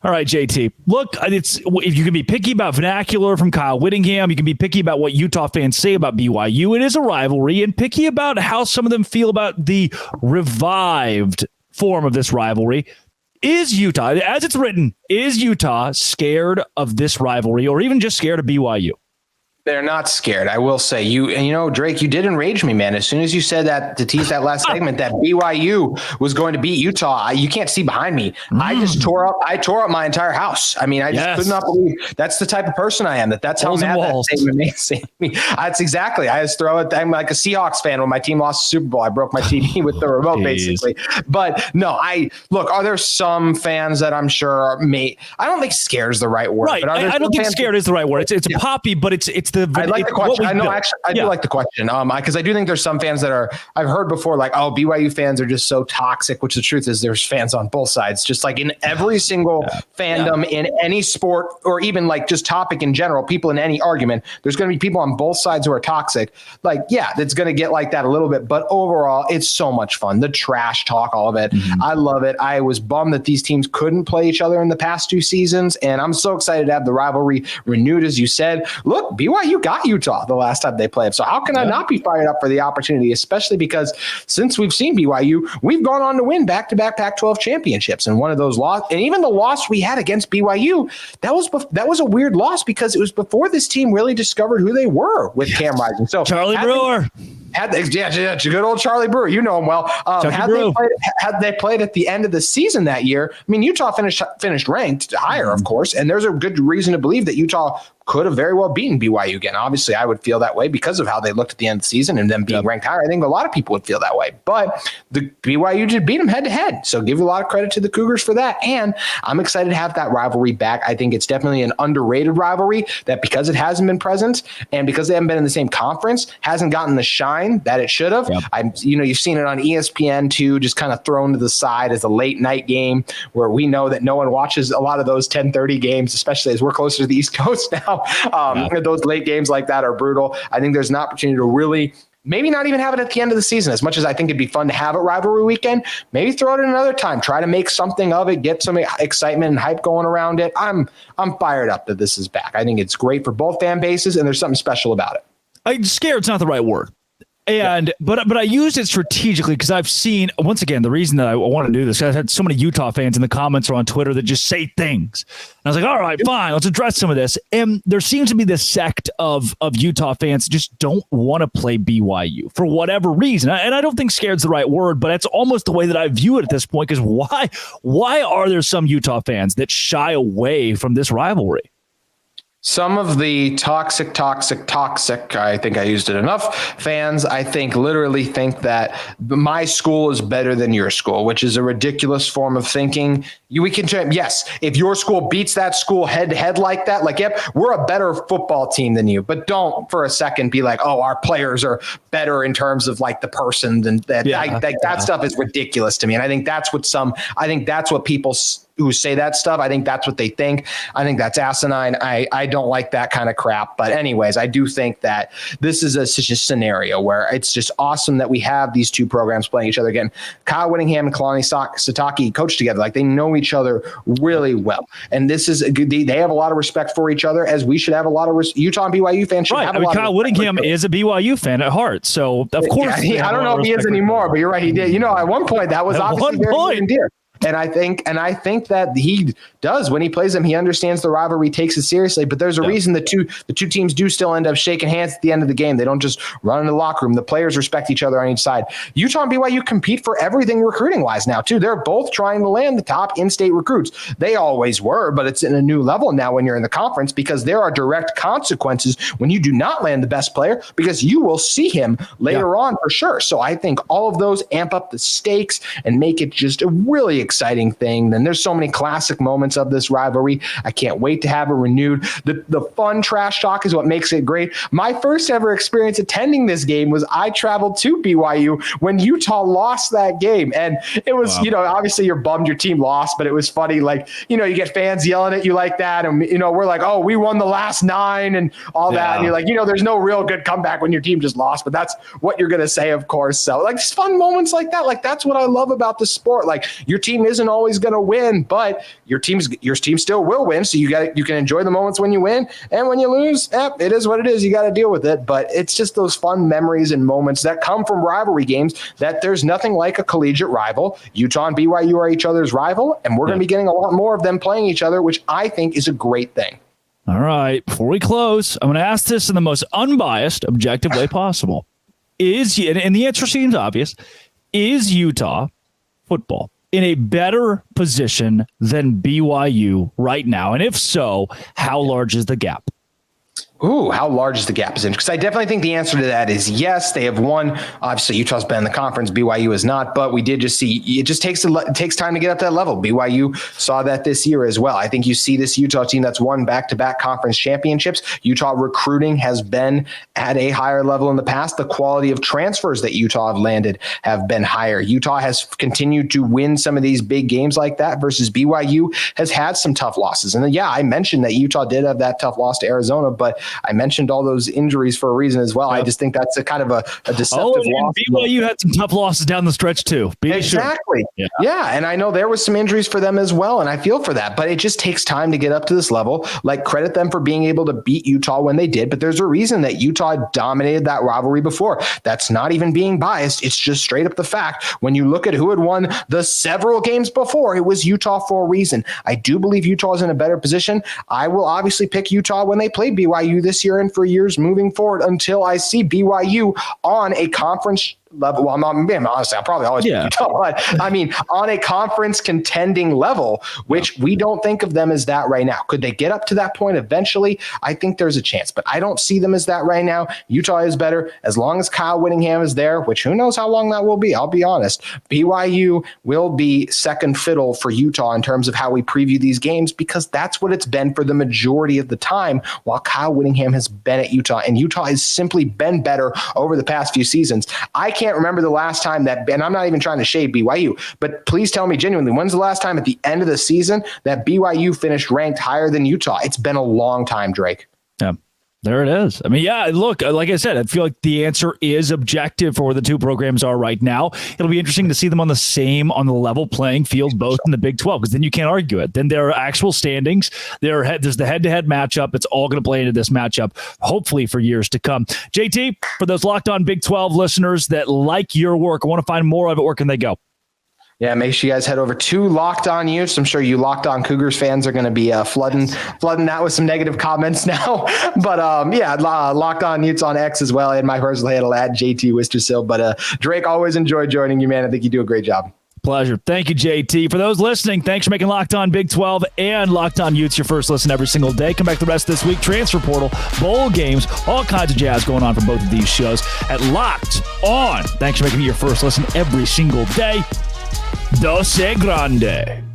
All right, JT. Look, if you can be picky about vernacular from Kyle Whittingham, you can be picky about what Utah fans say about BYU. It is a rivalry, and picky about how some of them feel about the revived form of this rivalry. Is Utah, as it's written, is Utah scared of this rivalry or even just scared of BYU? They're not scared. I will say Drake, you did enrage me, man. As soon as you said that to tease that last segment that BYU was going to beat Utah, you can't see behind me. I just tore up my entire house. I mean, I just could not believe that's the type of person I am. That's how mad that statement makes me. That's exactly. I just throw it. I'm like a Seahawks fan. When my team lost the Super Bowl, I broke my TV with the remote, basically. But no, are there some fans that I'm sure I don't think scared is the right word. Right. But I don't think scared is the right word. It's poppy, but it's the. I like the question. I know, actually, I do like the question. Because I do think there's some fans that I've heard before, like, oh, BYU fans are just so toxic, which the truth is there's fans on both sides, just like in every single fandom in any sport, or even like just topic in general, people in any argument, there's going to be people on both sides who are toxic. Like, yeah, it's going to get like that a little bit, but overall it's so much fun. The trash talk, all of it. Mm-hmm. I love it. I was bummed that these teams couldn't play each other in the past 2 seasons. And I'm so excited to have the rivalry renewed. As you said, look, BYU got Utah the last time they played. So how can I not be fired up for the opportunity, especially because since we've seen BYU, we've gone on to win back-to-back Pac-12 championships. And one of those loss, and even the loss we had against BYU, that was a weird loss because it was before this team really discovered who they were with Cam Rising. So Charlie Brewer. Good old Charlie Brewer. You know him well. Had they played at the end of the season that year, I mean, Utah finished ranked higher, of course, and there's a good reason to believe that Utah could have very well beaten BYU again. Obviously, I would feel that way because of how they looked at the end of the season and them being ranked higher. I think a lot of people would feel that way. But the BYU did beat them head-to-head. So give a lot of credit to the Cougars for that. And I'm excited to have that rivalry back. I think it's definitely an underrated rivalry that, because it hasn't been present and because they haven't been in the same conference, hasn't gotten the shine that it should have. Yep. You've seen it on ESPN too, just kind of thrown to the side as a late night game where we know that no one watches a lot of those 10:30 games, especially as we're closer to the East Coast now. Those late games like that are brutal. I think there's an opportunity to really maybe not even have it at the end of the season. As much as I think it'd be fun to have it rivalry weekend, maybe throw it in another time, try to make something of it, get some excitement and hype going around it. I'm fired up that this is back. I think it's great for both fan bases, and there's something special about it. Scared's not the right word. But I used it strategically because I've seen, once again, the reason that I want to do this, I've had so many Utah fans in the comments or on Twitter that just say things. And I was like, all right, fine, let's address some of this. And there seems to be this sect of Utah fans that just don't want to play BYU for whatever reason. And I don't think scared's the right word, but that's almost the way that I view it at this point. Because why are there some Utah fans that shy away from this rivalry? Some of the toxic, I think I used it enough, fans, I think, literally think that my school is better than your school, which is a ridiculous form of thinking. Yes, if your school beats that school head to head like that, like, yep, we're a better football team than you. But don't for a second be like, oh, our players are better in terms of like the person. And that stuff is ridiculous to me. And I think that's what people who say that stuff, I think that's what they think. I think that's asinine. I don't like that kind of crap. But anyways, I do think that this is such a scenario where it's just awesome that we have these two programs playing each other again. Kyle Whittingham and Kalani Sitake coach together. Like, they know each other really well. And this is they have a lot of respect for each other, as we should have a lot of Utah and BYU fans should have a lot Kyle Whittingham is a BYU fan at heart. So, of course. Yeah, I don't know if he is anymore, but you're right. He did. At one point, that was obviously very near and dear. And I think that he does when he plays them. He understands the rivalry, takes it seriously. But there's a reason the two teams do still end up shaking hands at the end of the game. They don't just run in the locker room. The players respect each other on each side. Utah and BYU compete for everything recruiting wise now too. They're both trying to land the top in-state recruits. They always were, but it's in a new level now when you're in the conference, because there are direct consequences when you do not land the best player, because you will see him later on for sure. So I think all of those amp up the stakes and make it just a really exciting thing. Then there's so many classic moments of this rivalry. I can't wait to have it renewed. The fun trash talk is what makes it great. My first ever experience attending this game was I traveled to BYU when Utah lost that game. And it was, obviously you're bummed your team lost, but it was funny. Like, you get fans yelling at you like that. And, we're like, oh, we won the last 9 and all that. And you're like, there's no real good comeback when your team just lost, but that's what you're going to say, of course. So like fun moments like that, like that's what I love about the sport. Like your team team isn't always going to win, but your team still will win. So you can enjoy the moments when you win, and when you lose, it is what it is. You got to deal with it. But it's just those fun memories and moments that come from rivalry games that there's nothing like a collegiate rival. Utah and BYU are each other's rival, and we're going to be getting a lot more of them playing each other, which I think is a great thing. All right. Before we close, I'm going to ask this in the most unbiased, objective way possible. And the answer seems obvious, is Utah football in a better position than BYU right now? And if so, how large is the gap? Ooh, how large is the gap? Because I definitely think the answer to that is yes. They have won. Obviously, Utah's been in the conference. BYU is not. But we did just see it just takes time to get up to that level. BYU saw that this year as well. I think you see this Utah team that's won back-to-back conference championships. Utah recruiting has been at a higher level in the past. The quality of transfers that Utah have landed have been higher. Utah has continued to win some of these big games like that versus BYU has had some tough losses. And yeah, I mentioned that Utah did have that tough loss to Arizona, but I mentioned all those injuries for a reason as well. Yep. I just think that's a kind of a deceptive loss. BYU had some tough losses down the stretch too. Exactly. Sure. Yeah. And I know there was some injuries for them as well. And I feel for that, but it just takes time to get up to this level. Like, credit them for being able to beat Utah when they did. But there's a reason that Utah dominated that rivalry before. That's not even being biased. It's just straight up the fact. When you look at who had won the several games before, it was Utah for a reason. I do believe Utah is in a better position. I will obviously pick Utah when they play BYU this year and for years moving forward until I see BYU on a conference level. Well, I'm being honest, I'll probably always pick Utah, but I mean, on a conference contending level, which we don't think of them as that right now. Could they get up to that point eventually? I think there's a chance, but I don't see them as that right now. Utah is better as long as Kyle Whittingham is there, which who knows how long that will be. I'll be honest. BYU will be second fiddle for Utah in terms of how we preview these games, because that's what it's been for the majority of the time while Kyle Whittingham has been at Utah, and Utah has simply been better over the past few seasons. I can't remember the last time that, and I'm not even trying to shade BYU, but please tell me genuinely, when's the last time at the end of the season that BYU finished ranked higher than Utah? It's been a long time, Drake. Yeah. There it is. I mean, yeah, look, like I said, I feel like the answer is objective for where the two programs are right now. It'll be interesting to see them on the level playing field, both in the Big 12, because then you can't argue it. Then there are actual standings. There's the head-to-head matchup. It's all going to play into this matchup, hopefully for years to come. JT, for those Locked On Big 12 listeners that like your work, I want to find more of it, where can they go? Yeah, make sure you guys head over to Locked On Utes. I'm sure you Locked On Cougars fans are going to be flooding that with some negative comments now. But Locked On Utes on X as well, and my personal handle at JT Wistersill. But Drake, always enjoy joining you, man. I think you do a great job. Pleasure. Thank you, JT. For those listening, thanks for making Locked On Big 12 and Locked On Utes your first listen every single day. Come back the rest of this week. Transfer portal, bowl games, all kinds of jazz going on for both of these shows at Locked On. Thanks for making me your first listen every single day. Doce Grande.